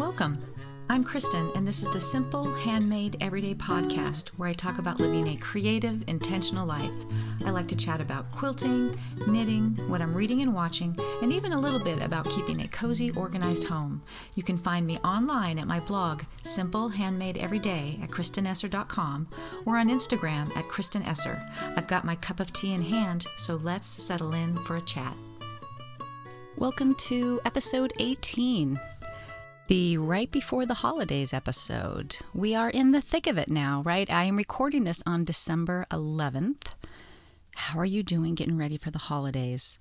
Welcome. I'm Kristen, and this is the Simple, Handmade, Everyday podcast where I talk about living a creative, intentional life. I like to chat about quilting, knitting, what I'm reading and watching, and even a little bit about keeping a cozy, organized home. You can find me online at my blog, Simple, Handmade, Everyday at kristenesser.com, or on Instagram at kristenesser. I've got my cup of tea in hand, so let's settle in for a chat. Welcome to episode 18. The right before the holidays episode. We are in the thick of it now, right? I am recording this on December 11th. How are you doing getting ready for the holidays?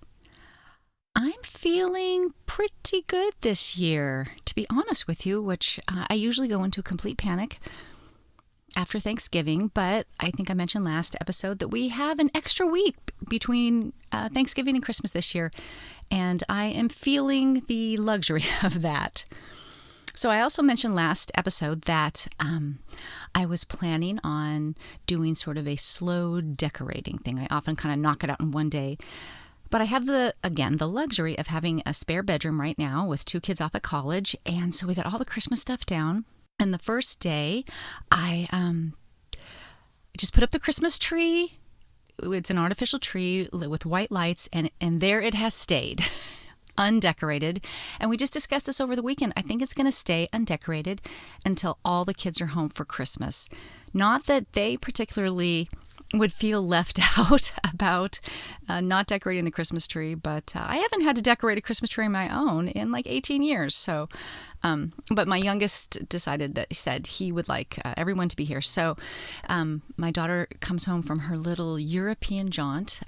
I'm feeling pretty good this year, to be honest with you, which I usually go into a complete panic after Thanksgiving, but I think I mentioned last episode that we have an extra week between Thanksgiving and Christmas this year, and I am feeling the luxury of that. So I also mentioned last episode that I was planning on doing sort of a slow decorating thing. I often kind of knock it out in one day. But I have the luxury of having a spare bedroom right now with 2 kids off at college. And so we got all the Christmas stuff down. And the first day, I just put up the Christmas tree. It's an artificial tree with white lights, and there it has stayed. Undecorated. And we just discussed this over the weekend. I think it's going to stay undecorated until all the kids are home for Christmas. Not that they particularly would feel left out about not decorating the Christmas tree, but I haven't had to decorate a Christmas tree on my own in like 18 years. So, but my youngest said he would like everyone to be here. So my daughter comes home from her little European jaunt.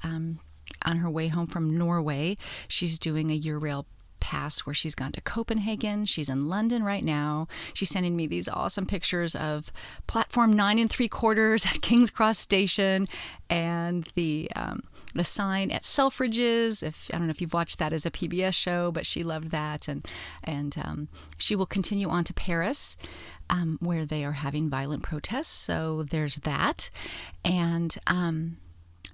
On her way home from Norway. She's doing a Eurail pass where she's gone to Copenhagen. She's in London right now. She's sending me these awesome pictures of platform 9 3/4 at King's Cross Station and the sign at Selfridges. I don't know if you've watched that as a PBS show, but she loved that. And she will continue on to Paris, where they are having violent protests. So there's that. And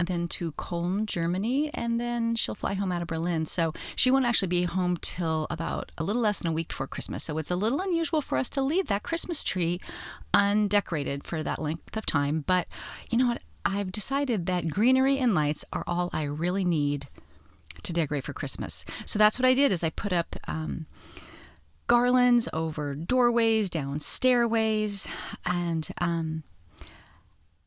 then to Cologne, Germany, and then she'll fly home out of Berlin. So she won't actually be home till about a little less than a week before Christmas. So it's a little unusual for us to leave that Christmas tree undecorated for that length of time. But you know what? I've decided that greenery and lights are all I really need to decorate for Christmas. So that's what I did is I put up garlands over doorways, down stairways, and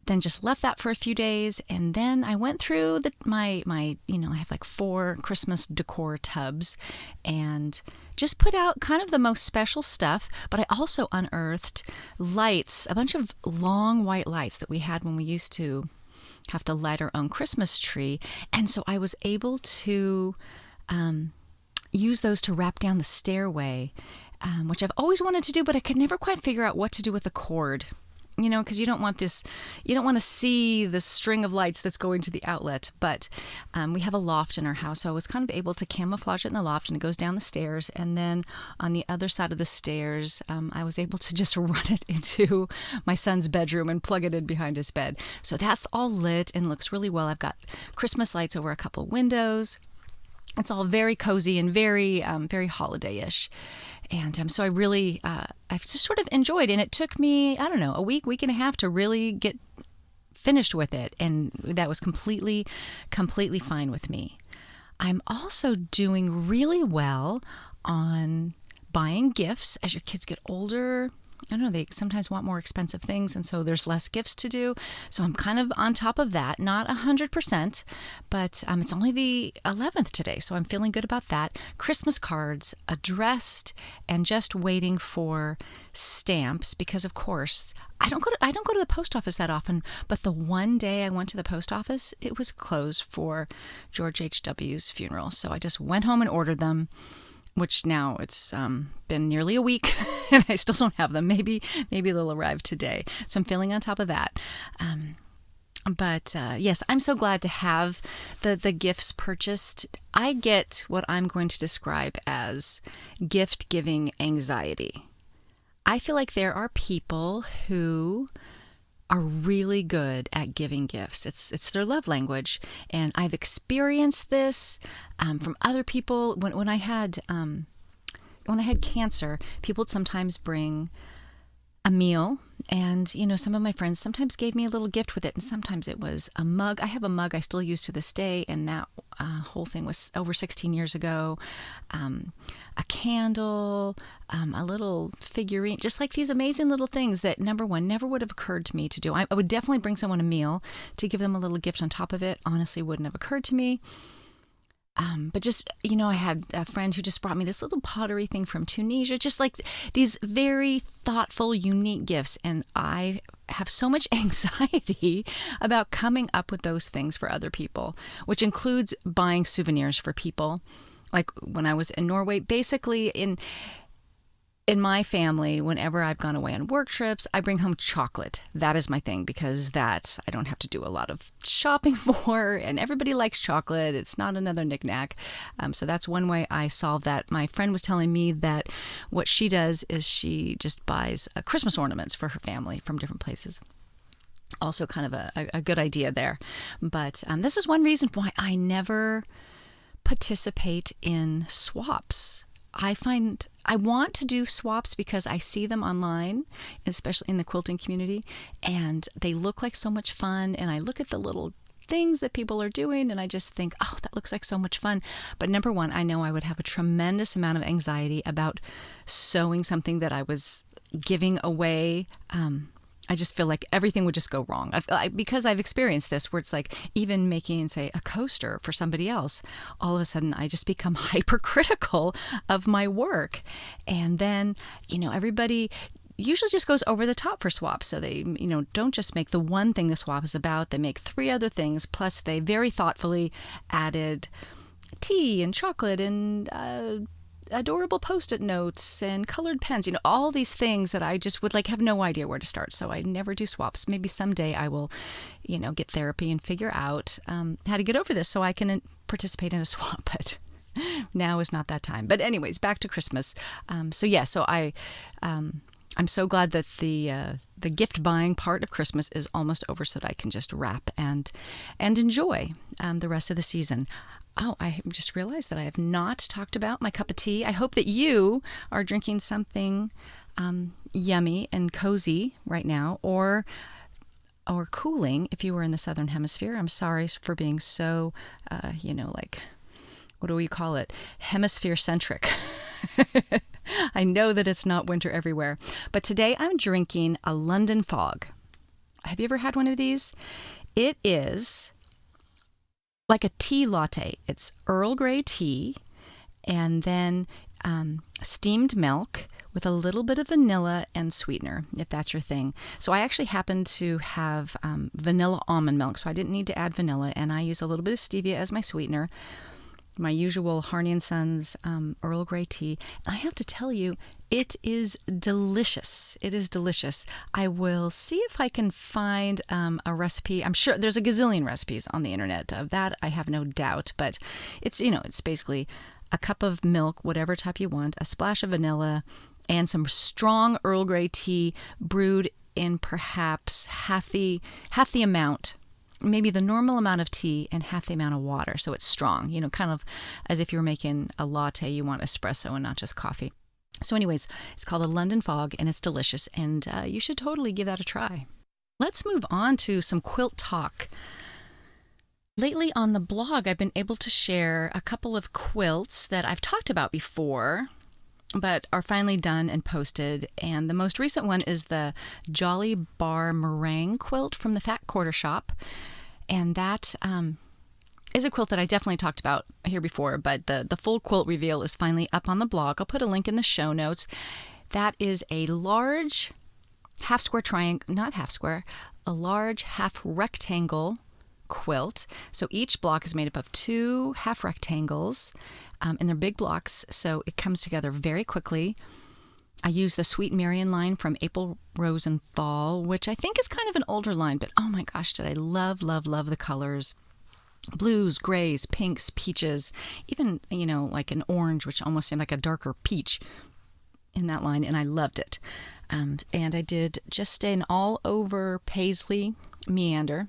then just left that for a few days, and then I went through my I have like 4 Christmas decor tubs and just put out kind of the most special stuff, but I also unearthed lights, a bunch of long white lights that we had when we used to have to light our own Christmas tree, and so I was able to use those to wrap down the stairway, which I've always wanted to do, but I could never quite figure out what to do with the cord. Because you don't want to see the string of lights that's going to the outlet. But we have a loft in our house, so I was kind of able to camouflage it in the loft, and it goes down the stairs. And then on the other side of the stairs, I was able to just run it into my son's bedroom and plug it in behind his bed. So that's all lit and looks really well. I've got Christmas lights over a couple of windows. It's all very cozy and very, very holiday-ish. And so I really, I've just sort of enjoyed, and it took me, I don't know, a week and a half to really get finished with it. And that was completely fine with me. I'm also doing really well on buying gifts as your kids get older. I don't know, they sometimes want more expensive things, and so there's less gifts to do. So I'm kind of on top of that, not 100%, but it's only the 11th today, so I'm feeling good about that. Christmas cards addressed and just waiting for stamps because, of course, I don't go to the post office that often, but the one day I went to the post office, it was closed for George H.W.'s funeral. So I just went home and ordered them, which now it's been nearly a week and I still don't have them. Maybe they'll arrive today. So I'm feeling on top of that. But yes, I'm so glad to have the gifts purchased. I get what I'm going to describe as gift-giving anxiety. I feel like there are people who are really good at giving gifts. It's their love language. And I've experienced this from other people. When I had when I had cancer, people would sometimes bring a meal, and some of my friends sometimes gave me a little gift with it, and sometimes it was a mug. I have a mug I still use to this day, and that whole thing was over 16 years ago. A candle, a little figurine, just like these amazing little things that, number one, never would have occurred to me to do. I would definitely bring someone a meal. To give them a little gift on top of it, honestly, wouldn't have occurred to me. But just, I had a friend who just brought me this little pottery thing from Tunisia, just like these very thoughtful, unique gifts. And I have so much anxiety about coming up with those things for other people, which includes buying souvenirs for people. Like when I was in Norway, basically in my family, whenever I've gone away on work trips, I bring home chocolate. That is my thing, because that I don't have to do a lot of shopping for, and everybody likes chocolate. It's not another knickknack. So that's one way I solve that. My friend was telling me that what she does is she just buys Christmas ornaments for her family from different places. Also kind of a good idea there. But this is one reason why I never participate in swaps. I want to do swaps because I see them online, especially in the quilting community, and they look like so much fun. And I look at the little things that people are doing, and I just think, oh, that looks like so much fun. But number one, I know I would have a tremendous amount of anxiety about sewing something that I was giving away. I just feel like everything would just go wrong. Because I've experienced this, where it's like even making, say, a coaster for somebody else, all of a sudden I just become hypercritical of my work. And then, everybody usually just goes over the top for swaps. So they, don't just make the one thing the swap is about. They make 3 other things. Plus they very thoughtfully added tea and chocolate and adorable Post-it notes and colored pens, all these things that I just would have no idea where to start. So I never do swaps. Maybe someday I will, get therapy and figure out how to get over this so I can participate in a swap. But now is not that time. But anyways, back to Christmas. I'm so glad that the gift buying part of Christmas is almost over, so that I can just wrap and enjoy the rest of the season. Oh, I just realized that I have not talked about my cup of tea. I hope that you are drinking something yummy and cozy right now, or cooling if you were in the Southern Hemisphere. I'm sorry for being so, what do we call it? Hemisphere-centric. I know that it's not winter everywhere. But today I'm drinking a London Fog. Have you ever had one of these? It is like a tea latte. It's Earl Grey tea, and then steamed milk with a little bit of vanilla and sweetener, if that's your thing. So I actually happen to have vanilla almond milk, so I didn't need to add vanilla, and I use a little bit of stevia as my sweetener. My usual Harney & Sons Earl Grey tea. And I have to tell you, it is delicious. It is delicious. I will see if I can find a recipe. I'm sure there's a gazillion recipes on the internet of that. I have no doubt. But it's, it's basically a cup of milk, whatever type you want, a splash of vanilla, and some strong Earl Grey tea brewed in perhaps half the amount, maybe the normal amount of tea and half the amount of water. So it's strong, kind of as if you were making a latte, you want espresso and not just coffee. So anyways, it's called a London Fog, and it's delicious, and you should totally give that a try. Let's move on to some quilt talk. Lately on the blog, I've been able to share a couple of quilts that I've talked about before, but are finally done and posted. And the most recent one is the Jolly Bar Meringue quilt from the Fat Quarter Shop. And that is a quilt that I definitely talked about here before, but the full quilt reveal is finally up on the blog. I'll put a link in the show notes. That is a large half-square triangle, not half-square, a large half-rectangle quilt. So each block is made up of 2 half rectangles, and they're big blocks, so it comes together very quickly. I use the Sweet Marion line from April Rosenthal, which I think is kind of an older line, but oh my gosh, did I love the colors. Blues, grays, pinks, peaches, even, like an orange, which almost seemed like a darker peach in that line, and I loved it. And I did just an all-over paisley meander.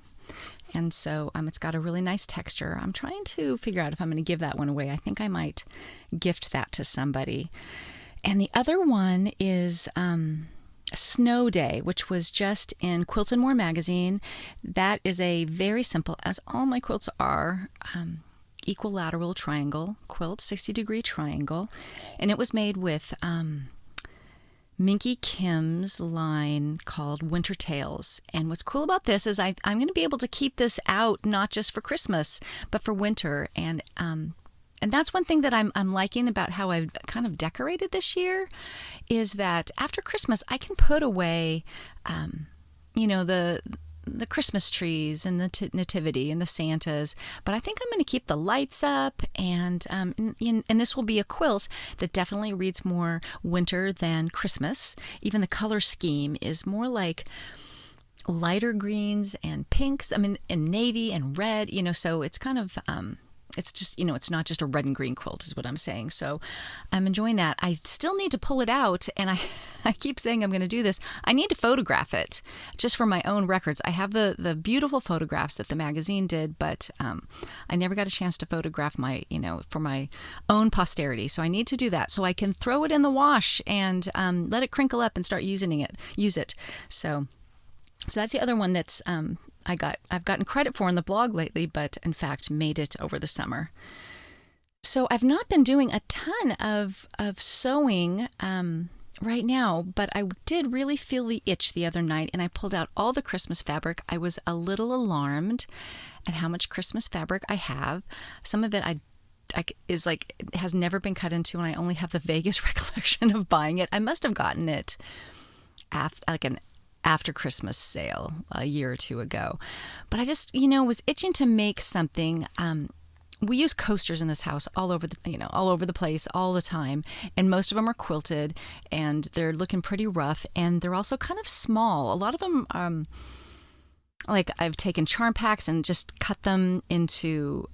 And so it's got a really nice texture. I'm trying to figure out if I'm going to give that one away. I think I might gift that to somebody. And the other one is Snow Day, which was just in Quilt and More magazine. That is a very simple, as all my quilts are, equilateral triangle quilt, 60-degree triangle. And it was made with Minky Kim's line called Winter Tales. And what's cool about this is I'm going to be able to keep this out not just for Christmas, but for winter. And that's one thing that I'm liking about how I've kind of decorated this year, is that after Christmas I can put away, the Christmas trees and the nativity and the Santas, but I think I'm going to keep the lights up, and this will be a quilt that definitely reads more winter than Christmas. Even the color scheme is more like lighter greens and pinks, and navy and red, so it's kind of it's just, it's not just a red and green quilt is what I'm saying. So I'm enjoying that. I still need to pull it out, and I keep saying I'm going to do this. I need to photograph it just for my own records. I have the beautiful photographs that the magazine did, but I never got a chance to photograph for my own posterity. So I need to do that so I can throw it in the wash and let it crinkle up and start use it. So that's the other one that's I've gotten credit for in the blog lately, but in fact made it over the summer. So I've not been doing a ton of sewing right now, but I did really feel the itch the other night, and I pulled out all the Christmas fabric. I was a little alarmed at how much Christmas fabric I have. Some of it has never been cut into, and I only have the vaguest recollection of buying it. I must have gotten it after Christmas sale a year or two ago. But I just, was itching to make something. We use coasters in this house all over the place all the time, and most of them are quilted, and they're looking pretty rough, and they're also kind of small. A lot of them, I've taken charm packs and just cut them into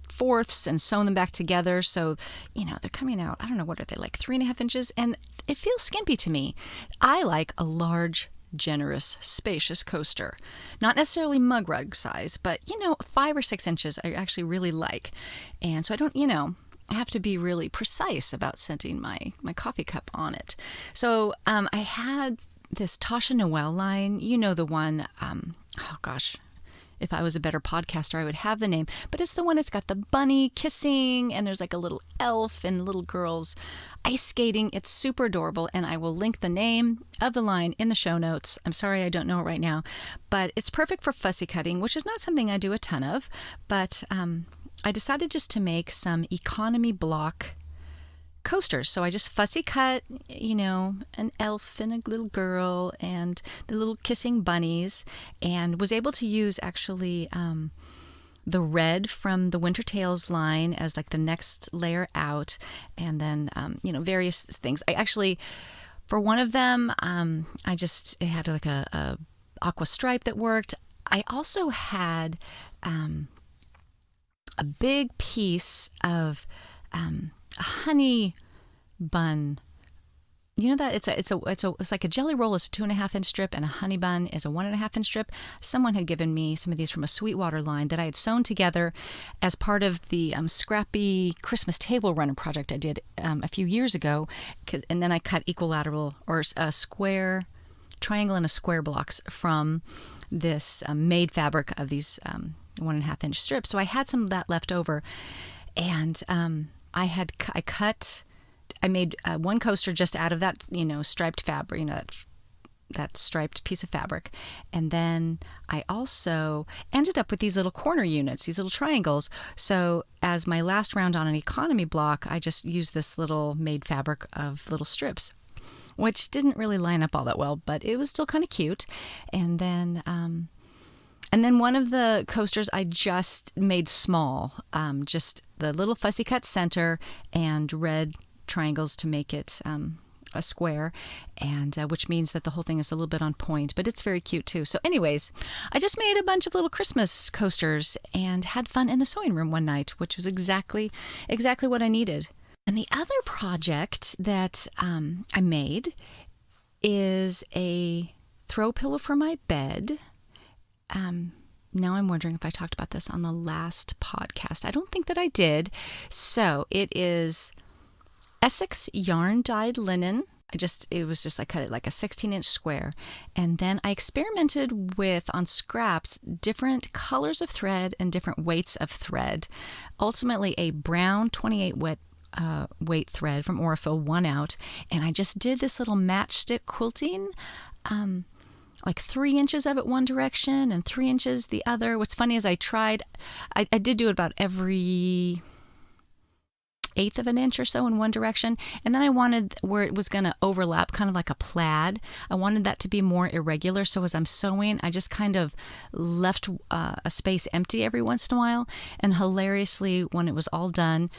fourths and sewn them back together. So, they're coming out, I don't know, what are they, like 3.5 inches? And it feels skimpy to me. I like a large, generous, spacious coaster. Not necessarily mug rug size, but 5 or 6 inches I actually really like. And so I don't, I have to be really precise about setting my coffee cup on it. So I had this Tasha Noel line, the one, oh gosh, if I was a better podcaster, I would have the name, but it's the one that's got the bunny kissing, and there's like a little elf and little girls ice skating. It's super adorable, and I will link the name of the line in the show notes. I'm sorry I don't know it right now, but it's perfect for fussy cutting, which is not something I do a ton of, but I decided just to make some economy block coasters. So I just fussy cut, an elf and a little girl and the little kissing bunnies, and was able to use actually the red from the Winter Tales line as like the next layer out, and then various things. I actually, for one of them, it had like a aqua stripe that worked. I also had a big piece of a honey bun. That it's like a jelly roll is a 2.5 inch strip, and a honey bun is a 1.5 inch strip. Someone had given me some of these from a Sweetwater line that I had sewn together as part of the scrappy Christmas table runner project I did a few years ago. And then I cut equilateral or a square triangle and a square blocks from this made fabric of these 1.5 inch strips. So I had some of that left over, and I made one coaster just out of that, striped fabric, that striped piece of fabric. And then I also ended up with these little corner units, these little triangles. So as my last round on an economy block, I just used this little made fabric of little strips, which didn't really line up all that well, but it was still kind of cute. And then one of the coasters I just made small, just the little fussy cut center and red triangles to make it a square, and which means that the whole thing is a little bit on point, but it's very cute too. So anyways, I just made a bunch of little Christmas coasters and had fun in the sewing room one night, which was exactly what I needed. And the other project that I made is a throw pillow for my bed. Now I'm wondering if I talked about this on the last podcast. I don't think that I did. So it is Essex yarn dyed linen. I cut it like a 16-inch square. And then I experimented with, on scraps, different colors of thread and different weights of thread. Ultimately, a brown 28 weight thread from Aurifil won out. And I just did this little matchstick quilting, like 3 inches of it one direction and 3 inches the other. What's funny is I did do it about every 1/8 of an inch or so in one direction, and then I wanted where it was going to overlap, kind of like a plaid. I wanted that to be more irregular, so as I'm sewing, I just kind of left a space empty every once in a while, and hilariously, when it was all done,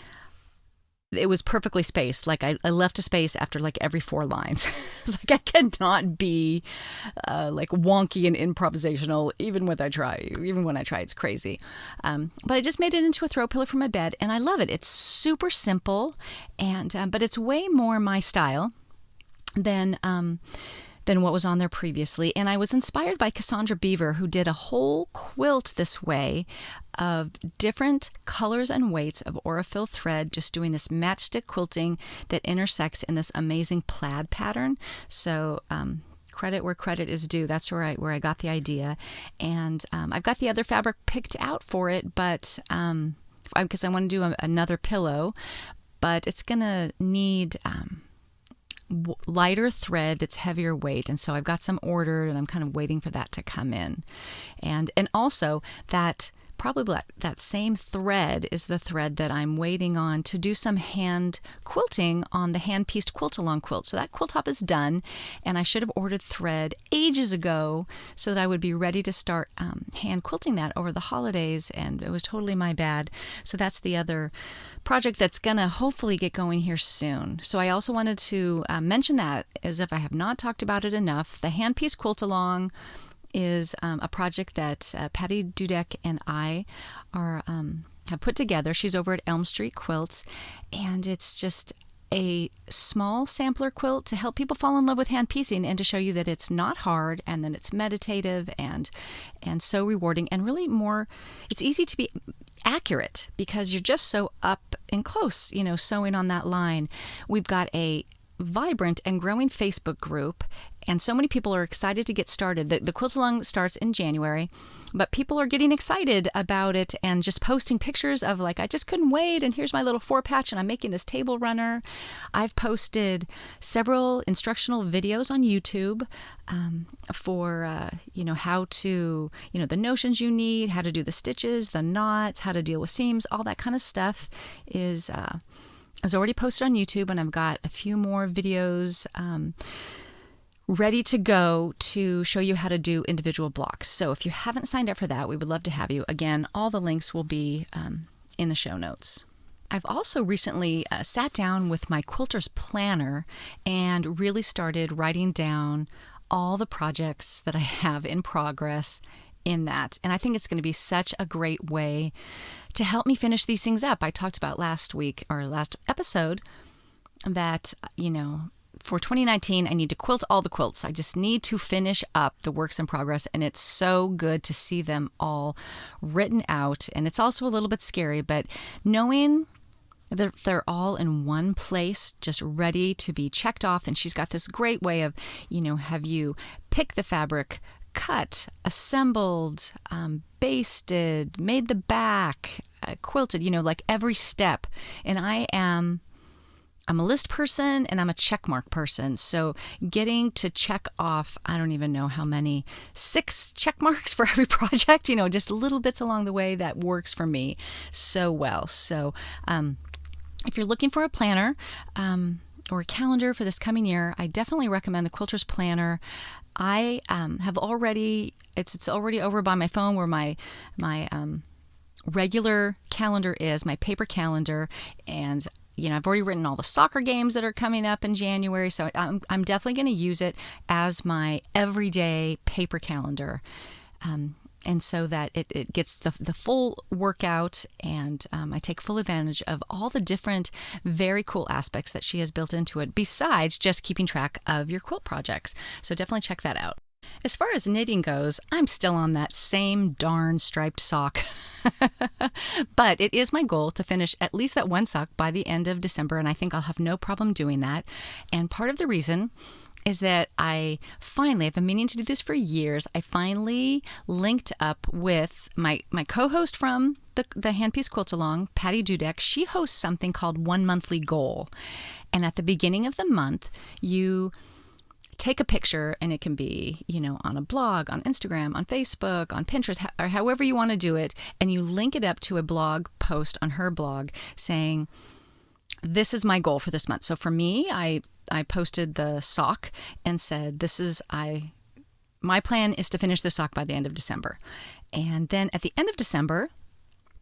it was perfectly spaced. Like I left a space after like every 4 lines. It's like I cannot be like wonky and improvisational even when I try. It's crazy. But I just made it into a throw pillow for my bed, and I love it. It's super simple, and but it's way more my style than what was on there previously. And I was inspired by Cassandra Beaver, who did a whole quilt this way of different colors and weights of Aurifil thread, just doing this matchstick quilting that intersects in this amazing plaid pattern. So credit where credit is due. That's where I got the idea. And I've got the other fabric picked out for it, but because I want to do another pillow, but it's going to need lighter thread that's heavier weight, and so I've got some ordered, and I'm kind of waiting for that to come in. And also that probably that same thread is the thread that I'm waiting on to do some hand quilting on the hand-pieced quilt-along quilt. So that quilt top is done, and I should have ordered thread ages ago so that I would be ready to start hand quilting that over the holidays, and it was totally my bad. So that's the other project that's going to hopefully get going here soon. So I also wanted to mention that, as if I have not talked about it enough, the hand-pieced quilt-along is a project that Patty Dudek and I have put together. She's over at Elm Street Quilts, and it's just a small sampler quilt to help people fall in love with hand piecing and to show you that it's not hard, and that it's meditative and so rewarding, and really it's easy to be accurate because you're just so up and close, sewing on that line. We've got a vibrant and growing Facebook group, and so many people are excited to get started. The Quilt-along starts in January, but people are getting excited about it and just posting pictures of like, I just couldn't wait, and here's my little 4-patch, and I'm making this table runner. I've posted several instructional videos on YouTube for how to, the notions you need, how to do the stitches, the knots, how to deal with seams, all that kind of stuff is already posted on YouTube, and I've got a few more videos ready to go to show you how to do individual blocks. So if you haven't signed up for that, we would love to have you. Again, all the links will be in the show notes. I've also recently sat down with my quilter's planner and really started writing down all the projects that I have in progress in that. And I think it's going to be such a great way to help me finish these things up. I talked about last episode that, for 2019, I need to quilt all the quilts. I just need to finish up the works in progress, and it's so good to see them all written out. And it's also a little bit scary, but knowing that they're all in one place, just ready to be checked off. And she's got this great way of, have you pick the fabric, cut, assembled, basted, made the back, quilted, like every step. And I'm a list person, and I'm a check mark person. So getting to check off, I don't even know how many, 6 check marks for every project, just little bits along the way, that works for me so well. So if you're looking for a planner or a calendar for this coming year, I definitely recommend the Quilter's Planner. I have already, it's already over by my phone where my regular calendar is, my paper calendar, and I've already written all the soccer games that are coming up in January, so I'm definitely going to use it as my everyday paper calendar, and so that it gets the full workout, and I take full advantage of all the different very cool aspects that she has built into it, besides just keeping track of your quilt projects. So definitely check that out. As far as knitting goes, I'm still on that same darn striped sock. But it is my goal to finish at least that one sock by the end of December, and I think I'll have no problem doing that. And part of the reason is that I've been meaning to do this for years, I finally linked up with my co-host from the Hand Piece Quilt Along, Patty Dudek. She hosts something called One Monthly Goal. And at the beginning of the month, you take a picture, and it can be, on a blog, on Instagram, on Facebook, on Pinterest, or however you want to do it, and you link it up to a blog post on her blog saying, this is my goal for this month. So for me, I posted the sock and said, my plan is to finish the sock by the end of December. And then at the end of December,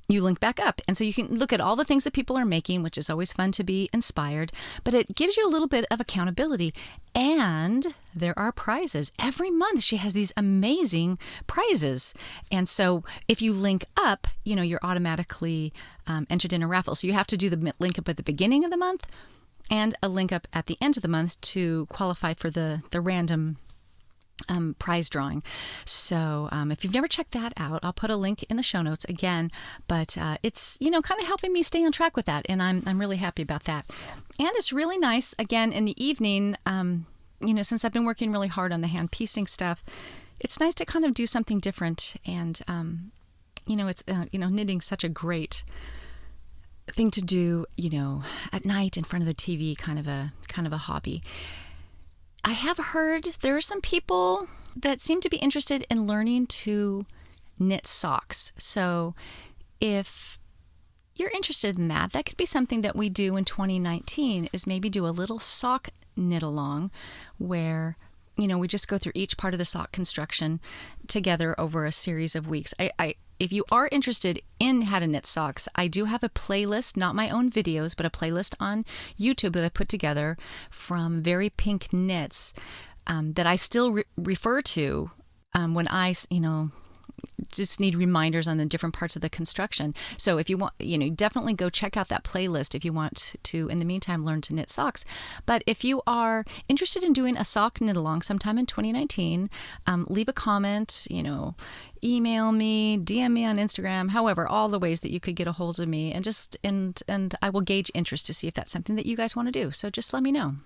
you link back up. And so you can look at all the things that people are making, which is always fun to be inspired, but it gives you a little bit of accountability. And there are prizes. Every month she has these amazing prizes. And so if you link up, you're automatically entered in a raffle. So you have to do the link up at the beginning of the month and a link up at the end of the month to qualify for the random prize drawing. So if you've never checked that out, I'll put a link in the show notes again, but it's kind of helping me stay on track with that, and I'm really happy about that. And it's really nice, again, in the evening, since I've been working really hard on the hand piecing stuff, it's nice to kind of do something different. And it's knitting's such a great thing to do, at night in front of the TV, kind of a hobby. I have heard there are some people that seem to be interested in learning to knit socks. So if you're interested in that, that could be something that we do in 2019, is maybe do a little sock knit along where, we just go through each part of the sock construction together over a series of weeks. If you are interested in how to knit socks, I do have a playlist, not my own videos, but a playlist on YouTube that I put together from Very Pink Knits that I still refer to when I, just need reminders on the different parts of the construction. So if you want, definitely go check out that playlist if you want to, in the meantime, learn to knit socks. But if you are interested in doing a sock knit along sometime in 2019, leave a comment, email me, DM me on Instagram, however, all the ways that you could get a hold of me, and I will gauge interest to see if that's something that you guys want to do. So just let me know.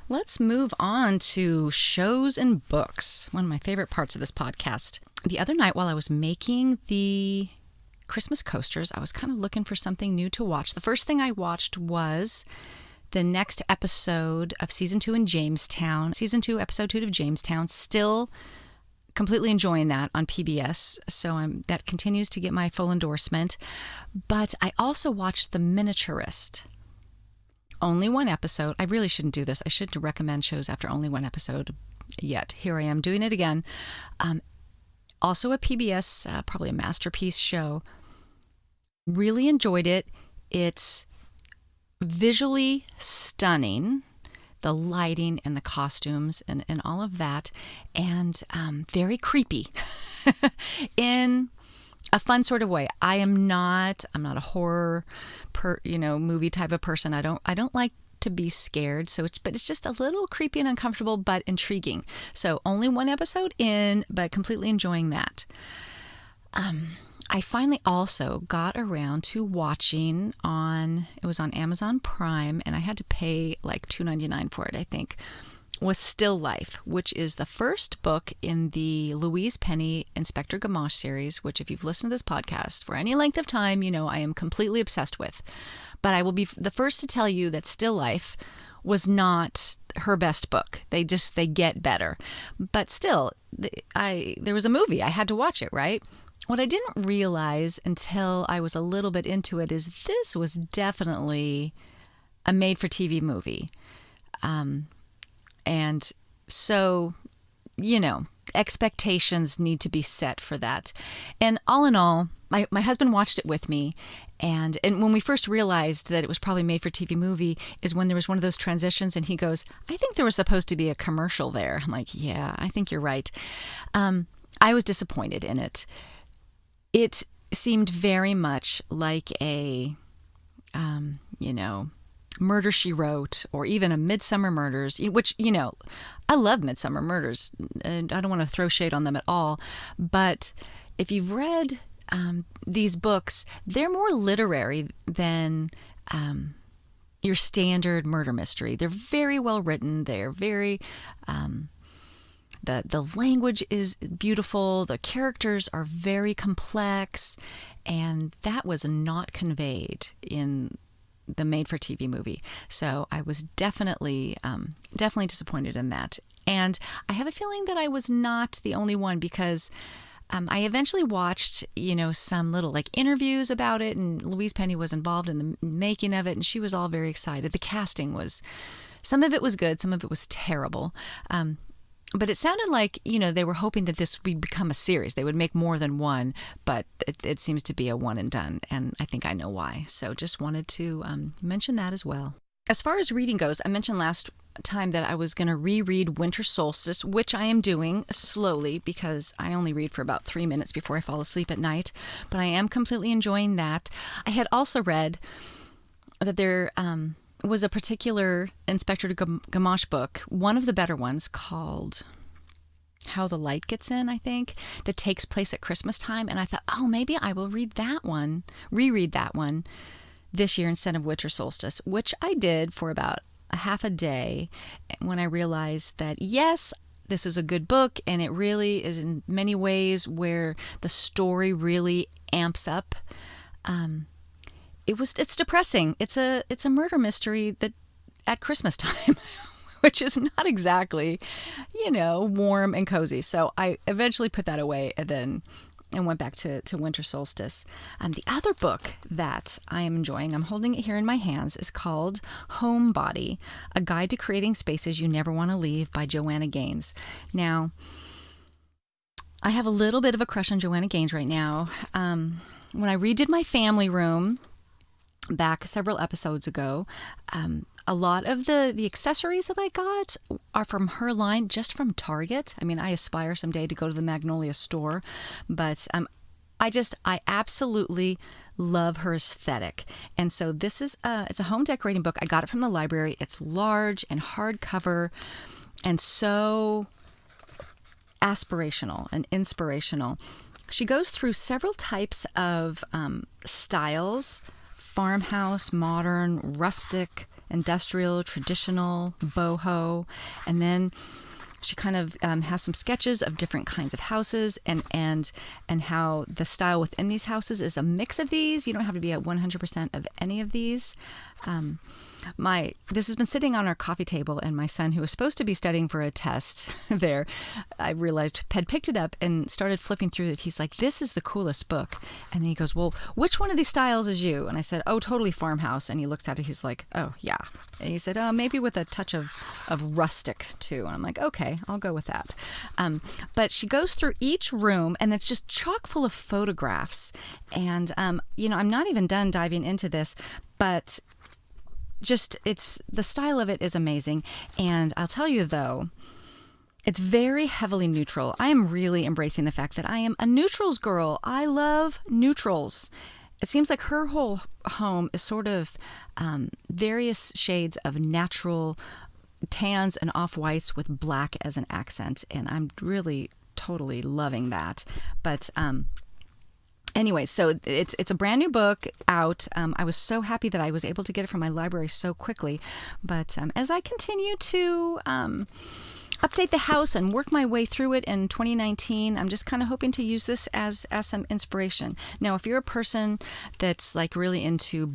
Let's move on to shows and books, one of my favorite parts of this podcast. The other night while I was making the Christmas coasters, I was kind of looking for something new to watch. The first thing I watched was the next episode of Season 2 in Jamestown. Season 2, Episode 2 of Jamestown. Still completely enjoying that on PBS, so that continues to get my full endorsement. But I also watched The Miniaturist. Only one episode. I really shouldn't do this. I shouldn't recommend shows after only one episode yet. Here I am doing it again. Also a PBS, probably a masterpiece show. Really enjoyed it. It's visually stunning, the lighting and the costumes and all of that, and very creepy in a fun sort of way. I'm not a horror movie type of person. I don't like to be scared, but it's just a little creepy and uncomfortable, but intriguing. So only one episode in, but completely enjoying that. I finally also got around to watching it was on Amazon Prime, and I had to pay like $2.99 for it, I think, was Still Life, which is the first book in the Louise Penny Inspector Gamache series, which if you've listened to this podcast for any length of time, I am completely obsessed with. But I will be the first to tell you that Still Life was not her best book. They get better. But still, there was a movie. I had to watch it, right? What I didn't realize until I was a little bit into it is this was definitely a made-for-TV movie. And so, expectations need to be set for that. And all in all, my husband watched it with me. And when we first realized that it was probably made for TV movie is when there was one of those transitions and he goes, I think there was supposed to be a commercial there. I'm like, yeah, I think you're right. I was disappointed in it. It seemed very much like a Murder, She Wrote, or even a Midsummer Murders, which, I love Midsummer Murders, and I don't want to throw shade on them at all. But if you've read these books, they're more literary than your standard murder mystery. They're very well written. They're very... The language is beautiful. The characters are very complex. And that was not conveyed in the made-for-TV movie. So I was definitely disappointed in that. And I have a feeling that I was not the only one, because I eventually watched, some little interviews about it, and Louise Penny was involved in the making of it, and she was all very excited. The casting was, some of it was good, some of it was terrible. But it sounded like, they were hoping that this would become a series. They would make more than one, but it seems to be a one and done, and I think I know why. So just wanted to mention that as well. As far as reading goes, I mentioned last time that I was going to reread Winter Solstice, which I am doing slowly because I only read for about 3 minutes before I fall asleep at night, but I am completely enjoying that. I had also read that there... was a particular Inspector Gamache book, one of the better ones, called How the Light Gets In, I think, that takes place at Christmas time. And I thought, maybe I will reread that one this year instead of Winter Solstice, which I did for about a half a day when I realized that, yes, this is a good book, and it really is in many ways where the story really amps up. It's depressing. It's a murder mystery that at Christmas time, which is not exactly, warm and cozy. So I eventually put that away and went back to Winter Solstice. The other book that I am enjoying, I'm holding it here in my hands, is called Homebody, A Guide to Creating Spaces You Never Want to Leave by Joanna Gaines. Now, I have a little bit of a crush on Joanna Gaines right now. When I redid my family room back several episodes ago, a lot of the accessories that I got are from her line, just from Target. I mean, I aspire someday to go to the Magnolia store, but I absolutely love her aesthetic. And so this is it's a home decorating book. I got it from the library. It's large and hardcover and so aspirational and inspirational. She goes through several types of styles: farmhouse, modern, rustic, industrial, traditional, boho, and then she kind of has some sketches of different kinds of houses and how the style within these houses is a mix of these. You don't have to be at 100% of any of these. This has been sitting on our coffee table, and my son, who was supposed to be studying for a test there, I realized, had picked it up and started flipping through it. He's like, "This is the coolest book." And then he goes, "Well, which one of these styles is you?" And I said, "Oh, totally farmhouse." And he looks at it, he's like, "Oh, yeah." And he said, "Oh, maybe with a touch of rustic too." And I'm like, "Okay, I'll go with that." But she goes through each room, and it's just chock full of photographs. And, I'm not even done diving into this, but the style of it is amazing. And I'll tell you though, it's very heavily neutral. I am really embracing the fact that I am a neutrals girl. I love neutrals. It seems like her whole home is sort of various shades of natural tans and off-whites with black as an accent. And I'm really totally loving that. But anyway, so it's a brand new book out. I was so happy that I was able to get it from my library so quickly. But as I continue to update the house and work my way through it in 2019, I'm just kind of hoping to use this as some inspiration. Now, if you're a person that's like really into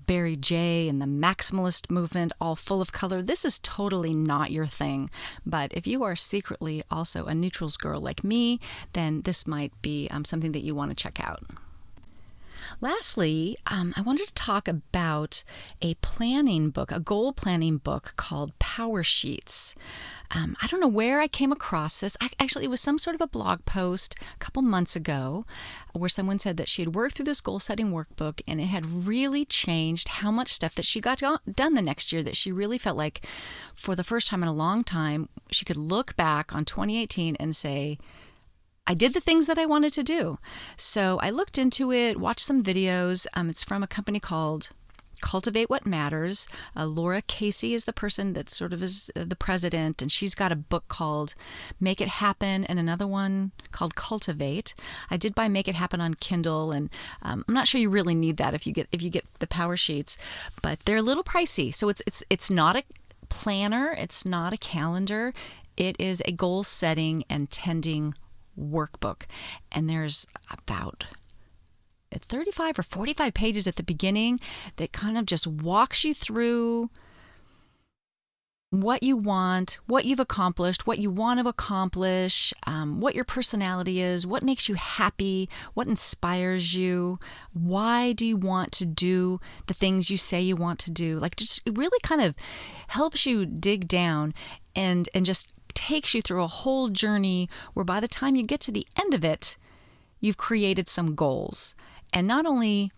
Barry J and the maximalist movement, all full of color, this is totally not your thing. But if you are secretly also a neutrals girl like me, then this might be something that you want to check out. Lastly, I wanted to talk about a planning book, a goal planning book called Power Sheets. I don't know where I came across this. Actually, it was some sort of a blog post a couple months ago where someone said that she had worked through this goal-setting workbook and it had really changed how much stuff that she got done the next year, that she really felt like for the first time in a long time, she could look back on 2018 and say, I did the things that I wanted to do. So I looked into it, watched some videos. It's from a company called Cultivate What Matters. Laura Casey is the person that sort of is the president, and she's got a book called Make It Happen and another one called Cultivate. I did buy Make It Happen on Kindle, and I'm not sure you really need that if you get the power sheets, but they're a little pricey. So it's not a planner, it's not a calendar. It is a goal setting and tending workbook, and there's about 35 or 45 pages at the beginning that kind of just walks you through what you want, what you've accomplished, what you want to accomplish, what your personality is, what makes you happy, what inspires you, why do you want to do the things you say you want to do. Like, just it really kind of helps you dig down and just takes you through a whole journey where by the time you get to the end of it, you've created some goals. And not only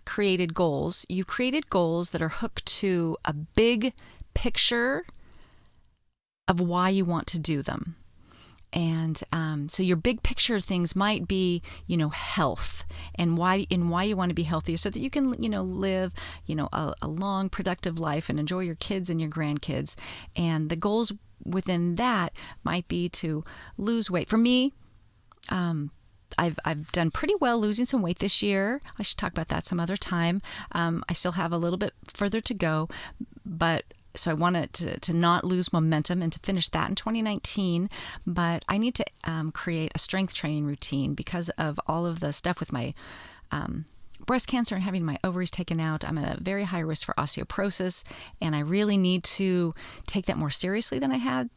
created goals, you created goals that are hooked to a big picture of why you want to do them. And so your big picture things might be, health and why you want to be healthy so that you can, live, a long, productive life and enjoy your kids and your grandkids. And the goals within that might be to lose weight. For me, I've done pretty well losing some weight this year. I should talk about that some other time. I still have a little bit further to go, but so I wanted to not lose momentum and to finish that in 2019. But I need to create a strength training routine because of all of the stuff with my breast cancer and having my ovaries taken out. I'm at a very high risk for osteoporosis, and I really need to take that more seriously than I had.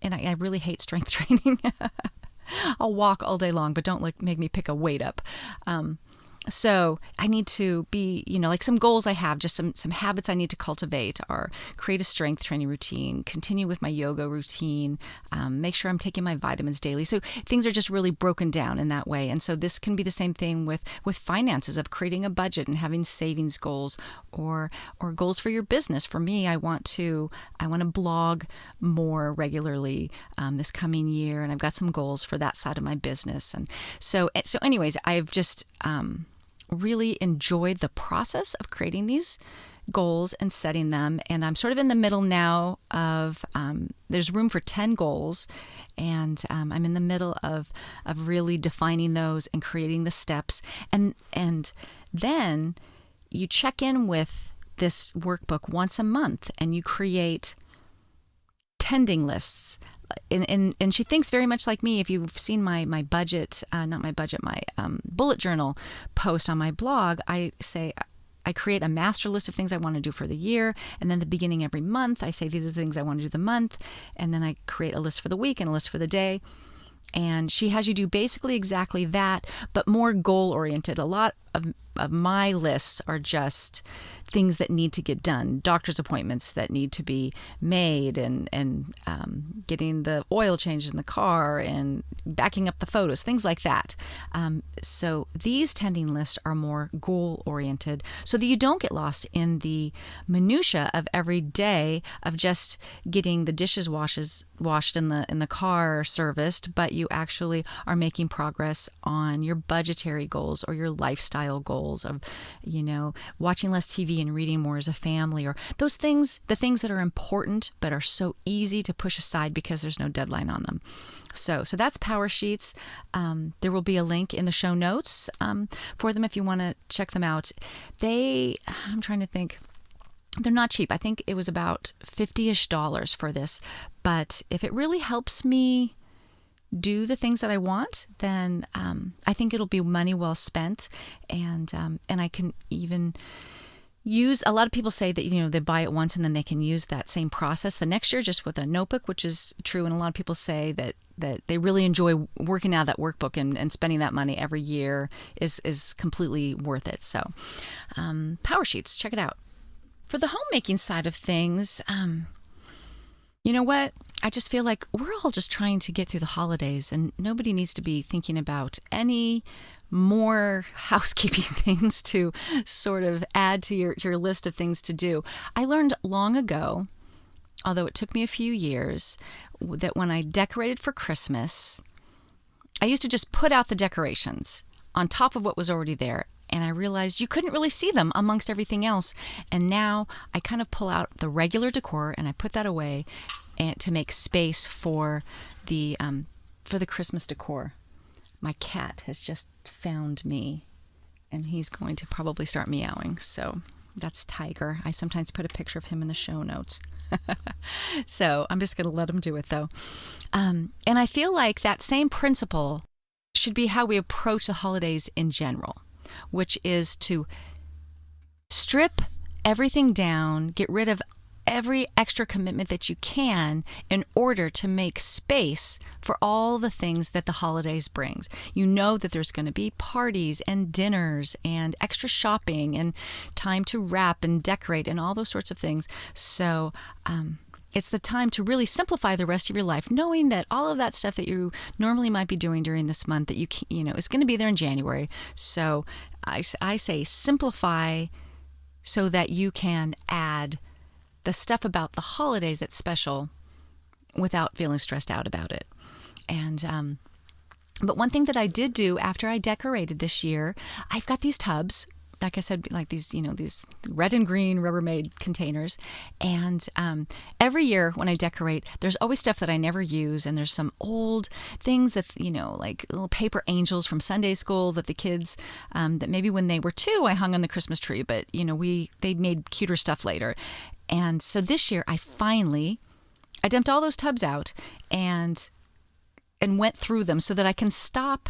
And I really hate strength training. I'll walk all day long, but don't make me pick a weight up. So I need to be, like some goals I have, just some habits I need to cultivate are create a strength training routine, continue with my yoga routine, make sure I'm taking my vitamins daily. So things are just really broken down in that way. And so this can be the same thing with finances, of creating a budget and having savings goals or goals for your business. For me, I want to blog more regularly this coming year, and I've got some goals for that side of my business. And so anyways, I've just really enjoyed the process of creating these goals and setting them. And I'm sort of in the middle now of, there's room for 10 goals. And I'm in the middle of really defining those and creating the steps. And then you check in with this workbook once a month and you create tending lists. And she thinks very much like me. If you've seen my budget, my bullet journal post on my blog, I say I create a master list of things I want to do for the year. And then the beginning every month, I say these are the things I want to do the month. And then I create a list for the week and a list for the day. And she has you do basically exactly that, but more goal oriented. A lot of my lists are just things that need to get done, doctor's appointments that need to be made, and getting the oil changed in the car and backing up the photos, things like that. So these tending lists are more goal oriented, so that you don't get lost in the minutia of every day of just getting the dishes washed in the car serviced, but you actually are making progress on your budgetary goals or your lifestyle goals of, watching less TV and reading more as a family, or those things, the things that are important but are so easy to push aside because there's no deadline on them. So that's Power Sheets. There will be a link in the show notes for them if you want to check them out. I'm trying to think. They're not cheap. I think it was about $50-ish for this. But if it really helps me do the things that I want, then I think it'll be money well spent. And I can even use, a lot of people say that, they buy it once and then they can use that same process the next year just with a notebook, which is true. And a lot of people say that they really enjoy working out that workbook, and spending that money every year is completely worth it. So Power Sheets, check it out. For the homemaking side of things, you know what? I just feel like we're all just trying to get through the holidays, and nobody needs to be thinking about any more housekeeping things to sort of add to your list of things to do. I learned long ago, although it took me a few years, that when I decorated for Christmas, I used to just put out the decorations on top of what was already there. and I realized you couldn't really see them amongst everything else. And now I kind of pull out the regular decor and I put that away and to make space for the Christmas decor. My cat has just found me, and he's going to probably start meowing. So that's Tiger. I sometimes put a picture of him in the show notes. So I'm just going to let him do it, though. And I feel like that same principle should be how we approach the holidays in general, which is to strip everything down, get rid of every extra commitment that you can in order to make space for all the things that the holidays brings. You know that there's going to be parties and dinners and extra shopping and time to wrap and decorate and all those sorts of things. So it's the time to really simplify the rest of your life, knowing that all of that stuff that you normally might be doing during this month that you know is going to be there in January. So I say simplify so that you can add the stuff about the holidays that's special without feeling stressed out about it. And but one thing that I did do after I decorated this year, I've got these tubs, like I said, like these, these red and green Rubbermaid containers. And every year when I decorate, there's always stuff that I never use. And there's some old things that, like little paper angels from Sunday school that the kids, that maybe when they were 2, I hung on the Christmas tree. But, they made cuter stuff later. And so this year I dumped all those tubs out and went through them so that I can stop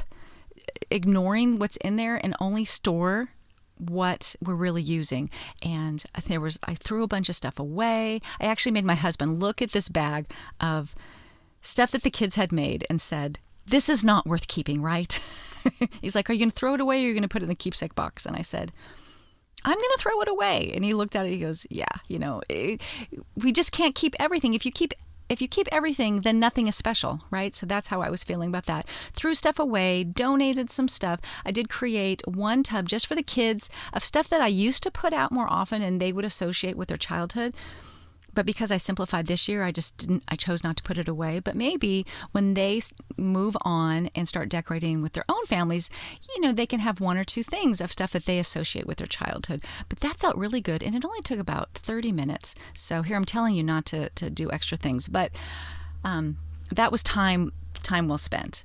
ignoring what's in there and only store what we're really using. And I threw a bunch of stuff away. I actually made my husband look at this bag of stuff that the kids had made and said, "This is not worth keeping, right?" He's like, "Are you going to throw it away or are you going to put it in the keepsake box?" And I said, "I'm going to throw it away." And he looked at it, he goes, "Yeah, we just can't keep everything. If you keep everything, then nothing is special, right?" So that's how I was feeling about that. Threw stuff away, donated some stuff. I did create one tub just for the kids of stuff that I used to put out more often and they would associate with their childhood. But because I simplified this year, I chose not to put it away. But maybe when they move on and start decorating with their own families, they can have 1 or 2 things of stuff that they associate with their childhood. But that felt really good. And it only took about 30 minutes. So here I'm telling you not to do extra things. But that was time well spent.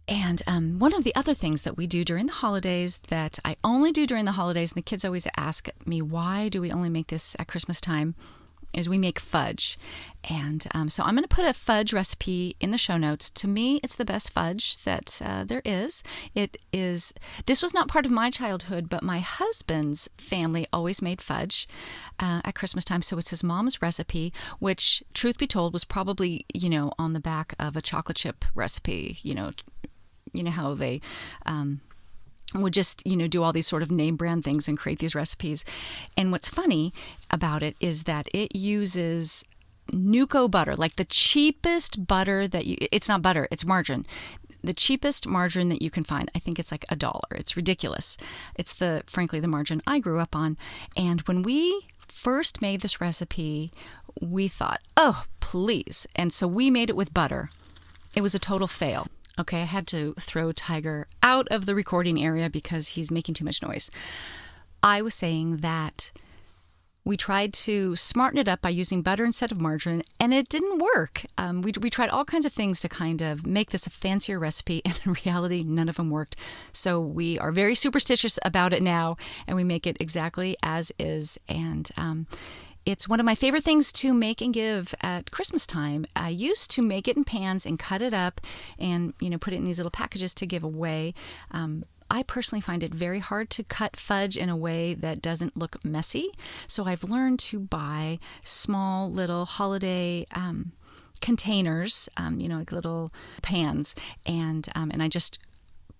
And one of the other things that we do during the holidays that I only do during the holidays, and the kids always ask me, why do we only make this at Christmas time, is we make fudge. And so I'm going to put a fudge recipe in the show notes. To me, it's the best fudge that there is. This was not part of my childhood, but my husband's family always made fudge at Christmas time. So it's his mom's recipe, which, truth be told, was probably, on the back of a chocolate chip recipe. You know how they would just, do all these sort of name brand things and create these recipes. And what's funny about it is that it uses Nuco butter, like the cheapest butter it's not butter, it's margarine. The cheapest margarine that you can find. I think it's like $1. It's ridiculous. It's frankly, the margarine I grew up on. And when we first made this recipe, we thought, oh, please. And so we made it with butter. It was a total fail. Okay, I had to throw Tiger out of the recording area because he's making too much noise. I was saying that we tried to smarten it up by using butter instead of margarine, and it didn't work. We tried all kinds of things to kind of make this a fancier recipe, and in reality, none of them worked. So we are very superstitious about it now, and we make it exactly as is. And it's one of my favorite things to make and give at Christmas time. I used to make it in pans and cut it up and, put it in these little packages to give away. I personally find it very hard to cut fudge in a way that doesn't look messy. So I've learned to buy small little holiday containers, like little pans. And I just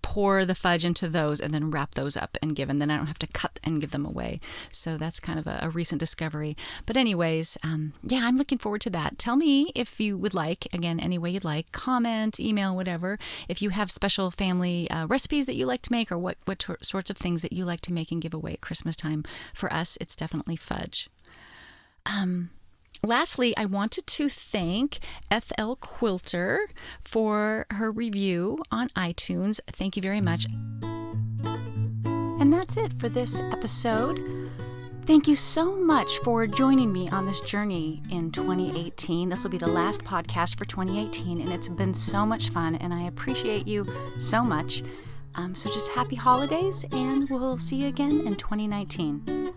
pour the fudge into those and then wrap those up and give, and then I don't have to cut and give them away. So that's kind of a recent discovery. But anyways, I'm looking forward to that. Tell me if you would like, again, any way you'd like, comment, email, whatever, if you have special family recipes that you like to make or what sorts of things that you like to make and give away at Christmas time. For us, it's definitely fudge. Lastly, I wanted to thank FL Quilter for her review on iTunes. Thank you very much. And that's it for this episode. Thank you so much for joining me on this journey in 2018. This will be the last podcast for 2018, and it's been so much fun, and I appreciate you so much. So just happy holidays, and we'll see you again in 2019.